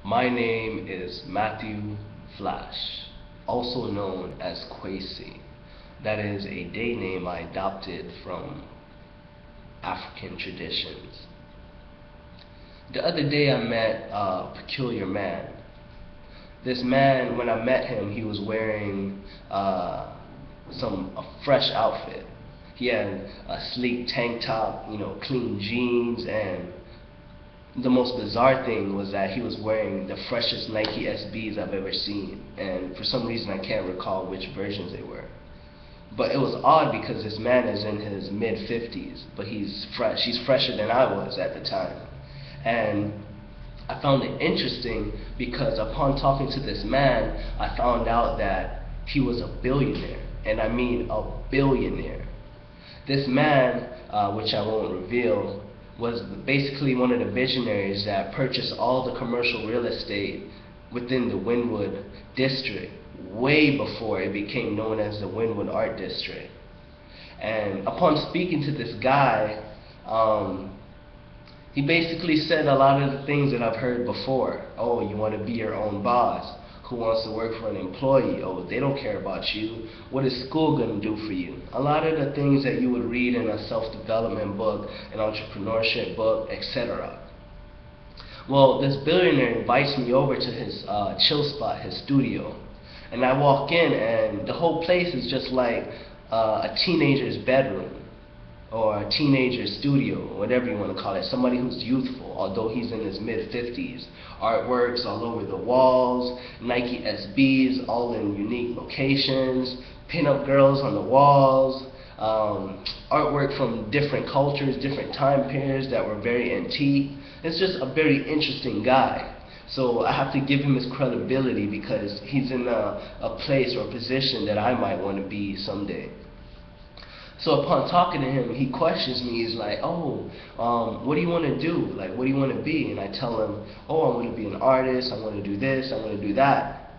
My name is Matthew Flash, also known as Kwesi. That is a day name I adopted from African traditions. The other day I met a peculiar man. This man, when I met him, he was wearing a fresh outfit. He had a sleek tank top, clean jeans, and the most bizarre thing was that he was wearing the freshest Nike SBs I've ever seen, and for some reason I can't recall which versions they were. But it was odd because this man is in his mid-50s, but he's fresh. He's fresher than I was at the time. And I found it interesting because upon talking to this man, I found out that he was a billionaire, and I mean a billionaire. This man, which I won't reveal, was basically one of the visionaries that purchased all the commercial real estate within the Wynwood district way before it became known as the Wynwood Art District. And upon speaking to this guy, he basically said a lot of the things that I've heard before. Oh, you want to be your own boss. Who wants to work for an employee? Oh, they don't care about you. What is school going to do for you? A lot of the things that you would read in a self-development book, an entrepreneurship book, etc. Well, this billionaire invites me over to his chill spot, his studio. And I walk in and the whole place is just like a teenager's bedroom, or a teenager's studio, or whatever you want to call it, somebody who's youthful, although he's in his mid-50s. Artworks all over the walls, Nike SBs all in unique locations, pin-up girls on the walls, artwork from different cultures, different time periods that were very antique. It's just a very interesting guy. So I have to give him his credibility because he's in a place or a position that I might want to be someday. So upon talking to him, he questions me. He's like, oh, what do you want to do? Like, what do you want to be? And I tell him, oh, I want to be an artist. I want to do this. I want to do that.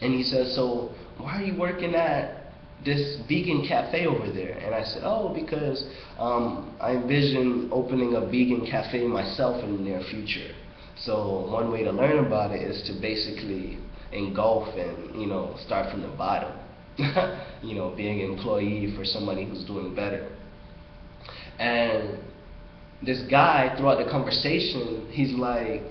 And he says, so why are you working at this vegan cafe over there? And I said, oh, because I envision opening a vegan cafe myself in the near future. So one way to learn about it is to basically engulf and, start from the bottom. Being an employee for somebody who's doing better. And this guy, throughout the conversation, he's like,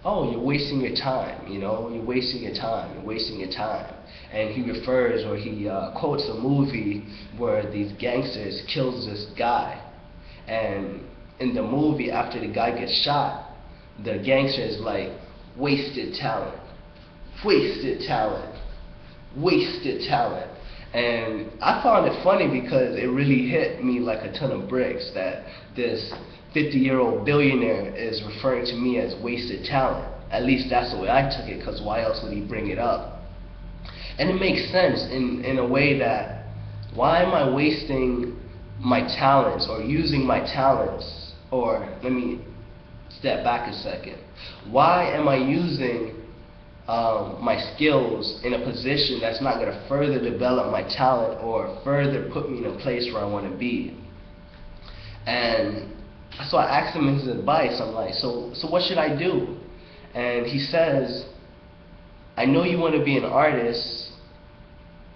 oh, you're wasting your time, you're wasting your time, you're wasting your time. And he refers, or he quotes a movie where these gangsters kills this guy. And in the movie, after the guy gets shot, the gangster is like, wasted talent, wasted talent, wasted talent. And I found it funny because it really hit me like a ton of bricks that this 50-year-old billionaire is referring to me as wasted talent. At least that's the way I took it, because why else would he bring it up? And it makes sense in a way that, why am I wasting my talents or using my talents, or let me step back a second. Why am I using my skills in a position that's not going to further develop my talent or further put me in a place where I want to be? And so I asked him his advice. I'm like, so what should I do? And he says, I know you want to be an artist,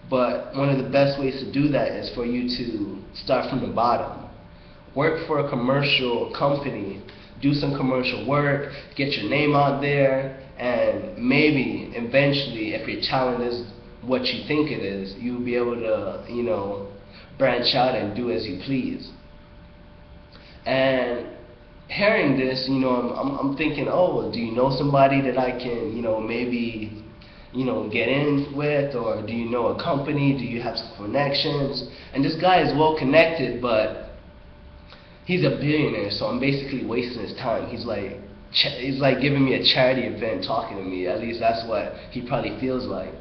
but one of the best ways to do that is for you to start from the bottom. Work for a commercial company, do some commercial work, get your name out there, and maybe eventually, if your talent is what you think it is, you'll be able to, branch out and do as you please. And hearing this, I'm thinking, oh, do you know somebody that I can, maybe, get in with, or do you know a company? Do you have some connections? And this guy is well connected, but he's a billionaire, so I'm basically wasting his time. He's like giving me a charity event talking to me. At least that's what he probably feels like.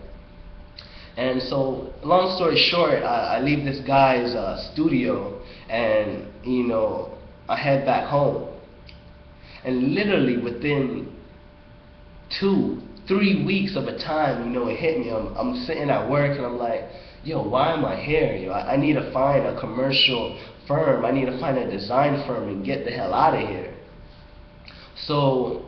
And so, long story short, I leave this guy's studio and, I head back home. And literally within 2-3 weeks of a time, it hit me. I'm sitting at work and I'm like, yo, why am I here? I need to find a commercial firm. I need to find a design firm and get the hell out of here. So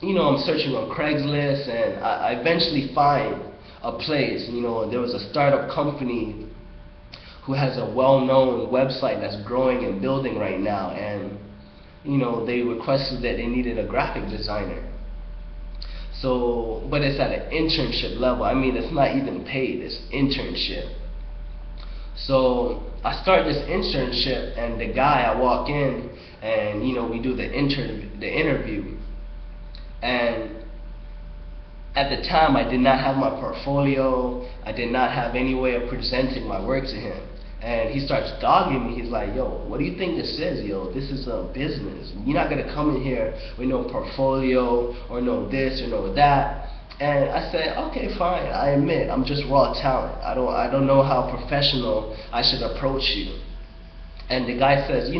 I'm searching on Craigslist, and I eventually find a place. There was a startup company who has a well-known website that's growing and building right now, and they requested that they needed a graphic designer. So, but it's at an internship level. I mean, it's not even paid, it's internship. So I start this internship, and the guy, I walk in, and we do the interview, and at the time I did not have my portfolio. I did not have any way of presenting my work to him. And he starts dogging me. He's like, yo, what do you think this is, yo? This is a business. You're not gonna come in here with no portfolio or no this or no that. And I said, okay, fine. I admit I'm just raw talent. I don't know how professional I should approach you. And the guy says,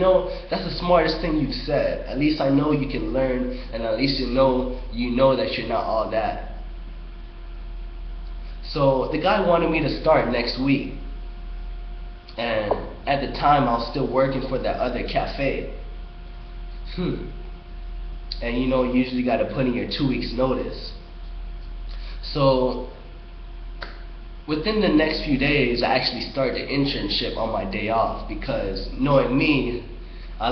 that's the smartest thing you've said. At least I know you can learn, and at least you know that you're not all that. So the guy wanted me to start next week. And at the time I was still working for that other cafe. And you usually got to put in your 2 weeks notice. So within the next few days, I actually started the internship on my day off, because knowing me, I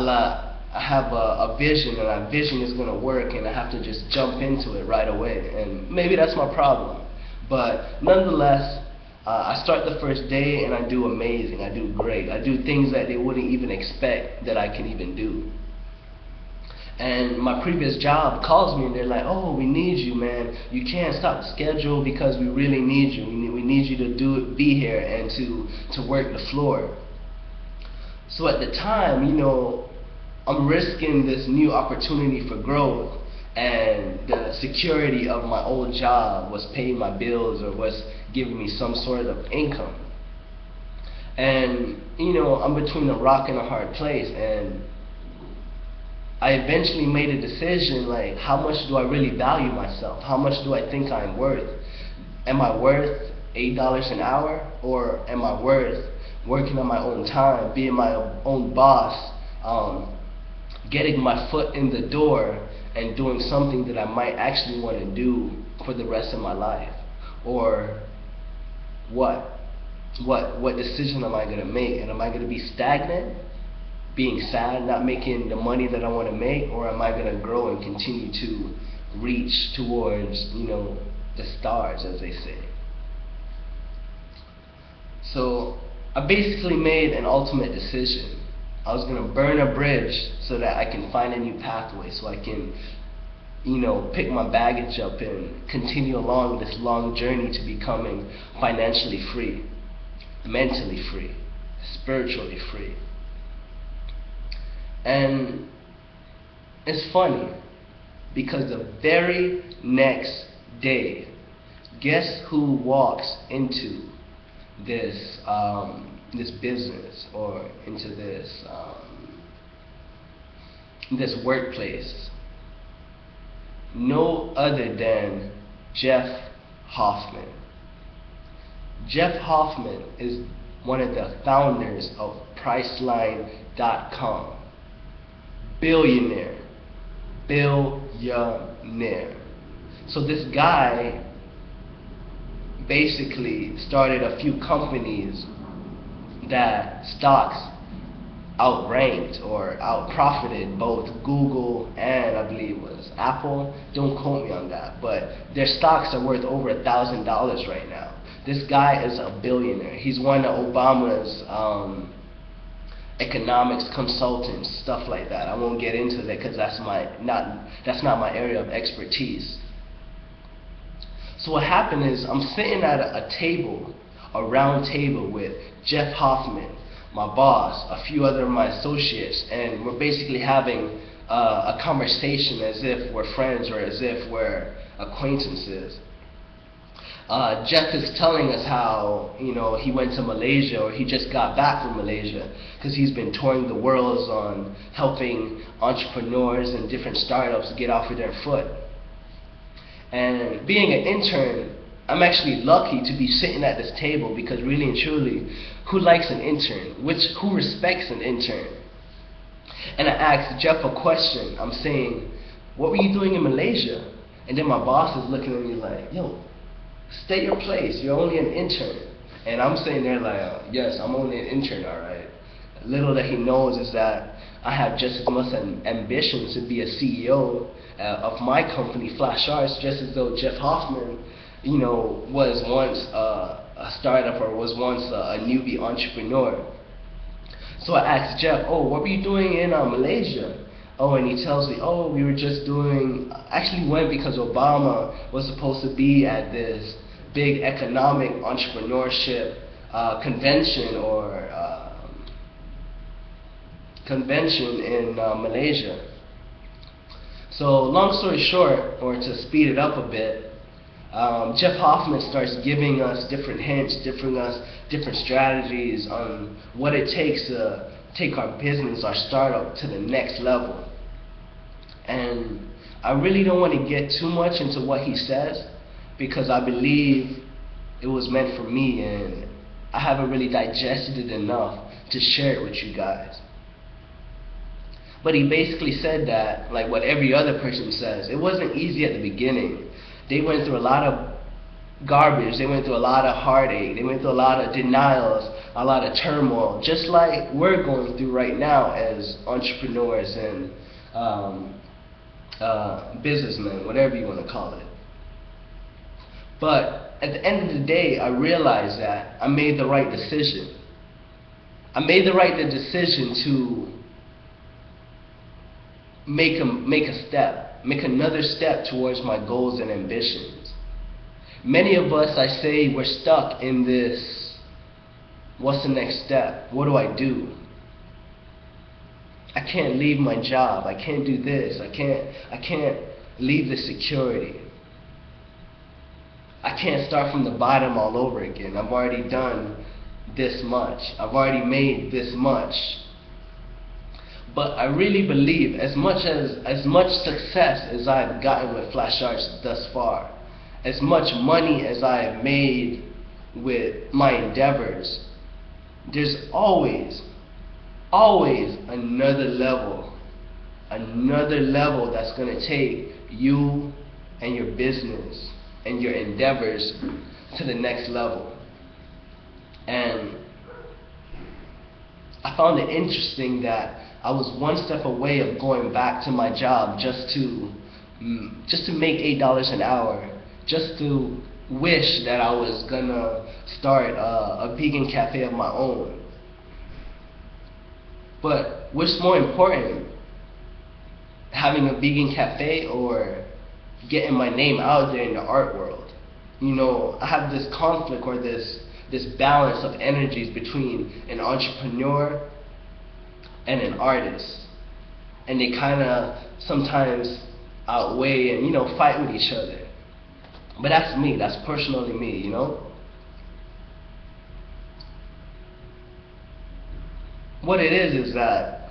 have a vision, and that vision is going to work, and I have to just jump into it right away. And maybe that's my problem. But nonetheless, I start the first day, and I do amazing. I do great. I do things that they wouldn't even expect that I can even do. And my previous job calls me, and they're like, oh, we need you, man. You can't stop the schedule because we really need you. We need you to be here and to work the floor. So at the time, I'm risking this new opportunity for growth, and the security of my old job was paying my bills or was giving me some sort of income. And I'm between a rock and a hard place, and I eventually made a decision, like, how much do I really value myself? How much do I think I'm worth? Am I worth $8 an hour, or am I worth working on my own time, being my own boss, getting my foot in the door and doing something that I might actually want to do for the rest of my life? Or what decision am I going to make? And am I going to be stagnant, being sad, not making the money that I want to make, or am I going to grow and continue to reach towards, the stars, as they say? So I basically made an ultimate decision. I was going to burn a bridge so that I can find a new pathway, so I can pick my baggage up and continue along this long journey to becoming financially free, mentally free, spiritually free. And it's funny, because the very next day, guess who walks into this this business, or into this workplace? No other than Jeff Hoffman. Jeff Hoffman is one of the founders of Priceline.com. Billionaire. So this guy basically started a few companies that stocks outranked or outprofited both Google and I believe it was Apple. Don't quote me on that, but their stocks are worth over $1,000 right now. This guy is a billionaire. He's one of Obama's economics consultants, stuff like that. I won't get into that because that's not my area of expertise. So what happened is, I'm sitting at a round table with Jeff Hoffman, my boss, a few other of my associates, and we're basically having a conversation as if we're friends or as if we're acquaintances. Jeff is telling us how he went to Malaysia, or he just got back from Malaysia, because he's been touring the world on helping entrepreneurs and different startups get off of their foot. And being an intern, I'm actually lucky to be sitting at this table, because really and truly, who likes an intern? Who respects an intern? And I asked Jeff a question. I'm saying, what were you doing in Malaysia? And then my boss is looking at me like, yo, stay your place, you're only an intern. And I'm sitting there like, yes, I'm only an intern, all right. Little that he knows is that I have just as much ambition to be a CEO of my company, Flash Arts, just as though Jeff Hoffman, was once a startup or was once a newbie entrepreneur. So I asked Jeff, oh, what were you doing in Malaysia? Oh, and he tells me, oh, we were just doing, actually went because Obama was supposed to be at this big economic entrepreneurship convention in Malaysia. So long story short, or to speed it up a bit, Jeff Hoffman starts giving us different hints, different strategies on what it takes to take our business, our startup to the next level. And I really don't want to get too much into what he says because I believe it was meant for me and I haven't really digested it enough to share it with you guys. But he basically said that, like what every other person says, it wasn't easy at the beginning. They went through a lot of garbage, they went through a lot of heartache, they went through a lot of denials, a lot of turmoil, just like we're going through right now as entrepreneurs and businessmen, whatever you want to call it. But at the end of the day, I realized that I made the right decision. I made the right decision to make another step towards my goals and ambitions. Many of us, I say, we're stuck in this, what's the next step? What do I do? I can't leave my job. I can't do this. I can't leave the security. I can't start from the bottom all over again. I've already done this much. I've already made this much. But I really believe as much success as I've gotten with Flash Arts thus far, as much money as I've made with my endeavors, there's always another level that's going to take you and your business and your endeavors to the next level. And I found it interesting that I was one step away of going back to my job just to make $8 an hour, just to wish that I was gonna start a vegan cafe of my own. But what's more important, having a vegan cafe or getting my name out there in the art world? I have this conflict or this balance of energies between an entrepreneur and an artist, and they kind of sometimes outweigh and fight with each other. But that's me, that's personally me, What it is that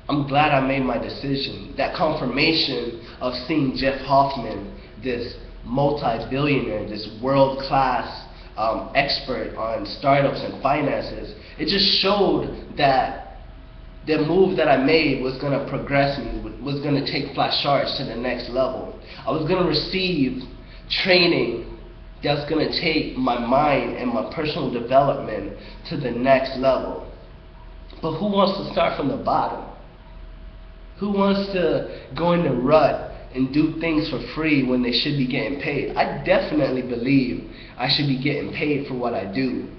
I'm glad I made my decision. That confirmation of seeing Jeff Hoffman, this multi-billionaire, this world-class expert on startups and finances, it just showed that the move that I made was going to progress me, was going to take Flash Arts to the next level. I was going to receive training that's going to take my mind and my personal development to the next level. But who wants to start from the bottom? Who wants to go in the rut and do things for free when they should be getting paid? I definitely believe I should be getting paid for what I do.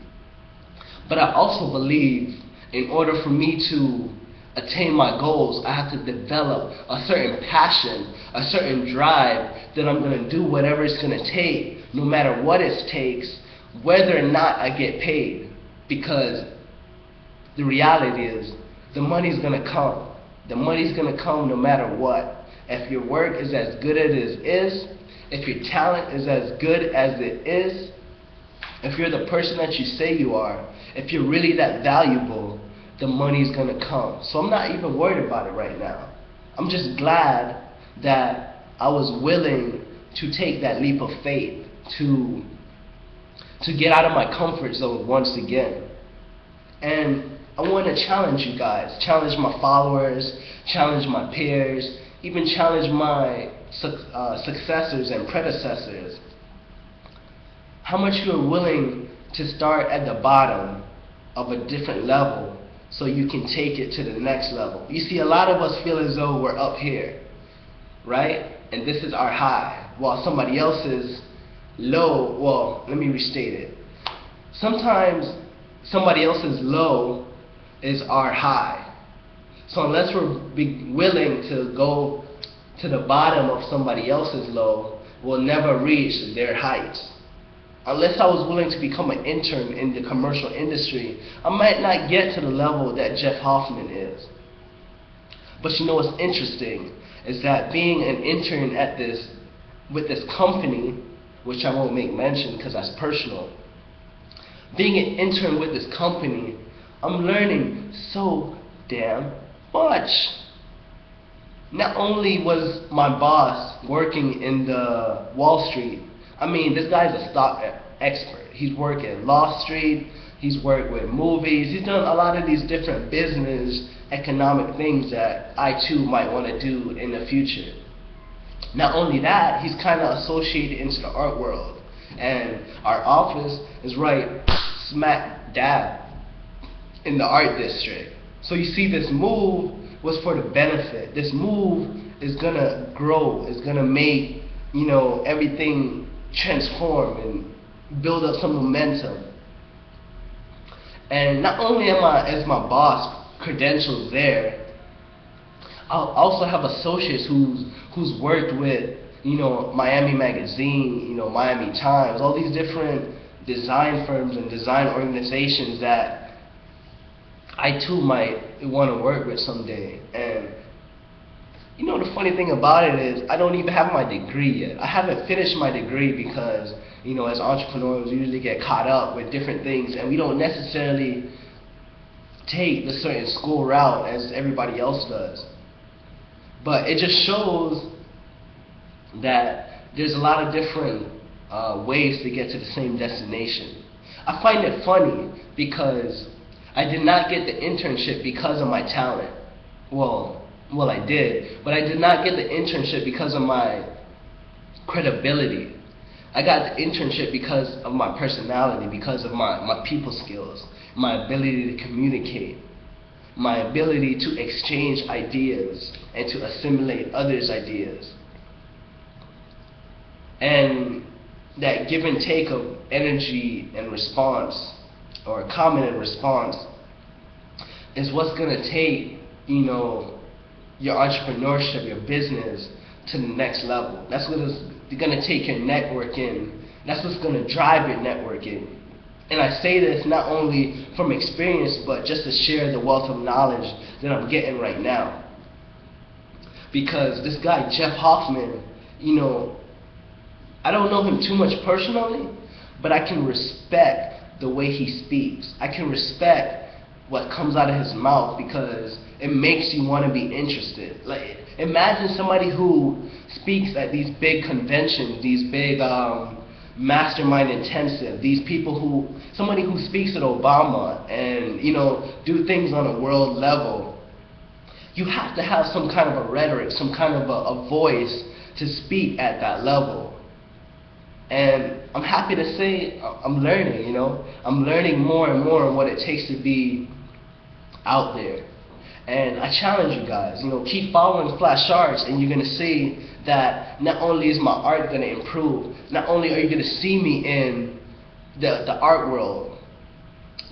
But I also believe in order for me to attain my goals, I have to develop a certain passion, a certain drive that I'm going to do whatever it's going to take, no matter what it takes, whether or not I get paid. Because the reality is, the money's going to come. The money's going to come no matter what. If your work is as good as it is, if your talent is as good as it is, if you're the person that you say you are, if you're really that valuable, the money's going to come. So I'm not even worried about it right now. I'm just glad that I was willing to take that leap of faith, to get out of my comfort zone once again. And I want to challenge you guys, challenge my followers, challenge my peers, even challenge my successors and predecessors, how much you're willing to start at the bottom of a different level so you can take it to the next level. You see, a lot of us feel as though we're up here, right? And this is our high, while somebody else's low, well, let me restate it. Sometimes somebody else's low is our high. So unless we're willing to go to the bottom of somebody else's low, we'll never reach their heights. Unless I was willing to become an intern in the commercial industry, I might not get to the level that Jeff Hoffman is. But you know what's interesting is that being an intern with this company, which I won't make mention because that's personal, being an intern with this company, I'm learning so damn much. Not only was my boss working in the Wall Street, I mean, this guy's a stock expert. He's worked at Wall Street, he's worked with movies, he's done a lot of these different business, economic things that I too might want to do in the future. Not only that, he's kind of associated into the art world. And our office is right smack dab in the art district. So you see, this move was for the benefit. This move is gonna grow, is gonna make, you know, everything transform and build up some momentum. And not only am I, as my boss, credentials there, I'll also have associates who's worked with, you know, Miami Magazine, you know, Miami Times, all these different design firms and design organizations that I too might want to work with someday. And you know, the funny thing about it is I don't even have my degree yet. I haven't finished my degree because, you know, as entrepreneurs we usually get caught up with different things and we don't necessarily take the certain school route as everybody else does. But it just shows that there's a lot of different ways to get to the same destination. I find it funny because I did not get the internship because of my talent. Well, I did, but I did not get the internship because of my credibility. I got the internship because of my personality, because of my people skills, my ability to communicate, my ability to exchange ideas and to assimilate others' ideas. And that give and take of energy and response, or comment and response, is what's going to take, you know, your entrepreneurship, your business to the next level. That's what's going to take your networking. That's what's going to drive your networking. And I say this not only from experience, but just to share the wealth of knowledge that I'm getting right now. Because this guy, Jeff Hoffman, you know, I don't know him too much personally, but I can respect the way he speaks. I can respect what comes out of his mouth because it makes you want to be interested. Like, imagine somebody who speaks at these big conventions, these big mastermind intensive, somebody who speaks at Obama and, you know, do things on a world level. You have to have some kind of a rhetoric, some kind of a voice to speak at that level. And I'm happy to say I'm learning, you know. I'm learning more and more on what it takes to be out there. And I challenge you guys, you know, keep following Flash Arts and you're going to see that not only is my art going to improve, not only are you going to see me in the art world,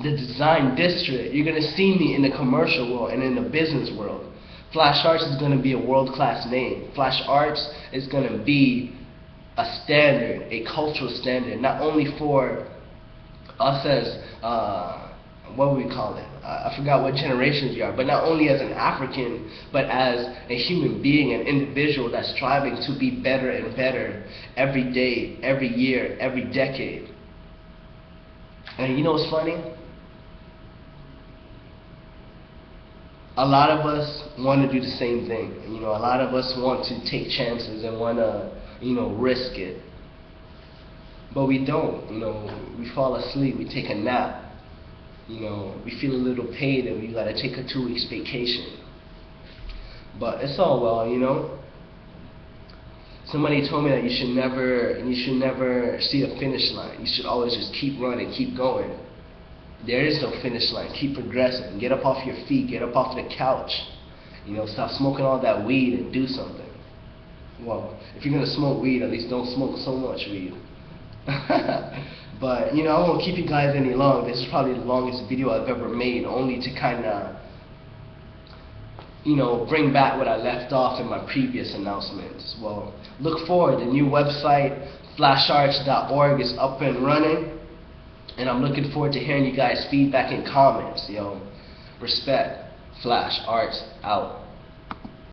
the design district, you're going to see me in the commercial world and in the business world. Flash Arts is going to be a world-class name. Flash Arts is going to be a standard, a cultural standard, not only for us as, what would we call it? I forgot what generations you are, but not only as an African, but as a human being, an individual that's striving to be better and better every day, every year, every decade. And you know what's funny? A lot of us want to do the same thing. You know, a lot of us want to take chances and want to, you know, risk it. But we don't. You know, we fall asleep, we take a nap. You know, we feel a little pain and we gotta take a 2 weeks vacation. But it's all well, you know. Somebody told me that you should never see a finish line. You should always just keep running, keep going. There is no finish line. Keep progressing. Get up off your feet. Get up off the couch. You know, stop smoking all that weed and do something. Well, if you're gonna smoke weed, at least don't smoke so much weed. But you know, I won't keep you guys any long. This is probably the longest video I've ever made, only to kind of, you know, bring back what I left off in my previous announcements. Well, look forward. The new website, flasharts.org, is up and running, and I'm looking forward to hearing you guys' feedback and comments. Yo, respect. Flash Arts out.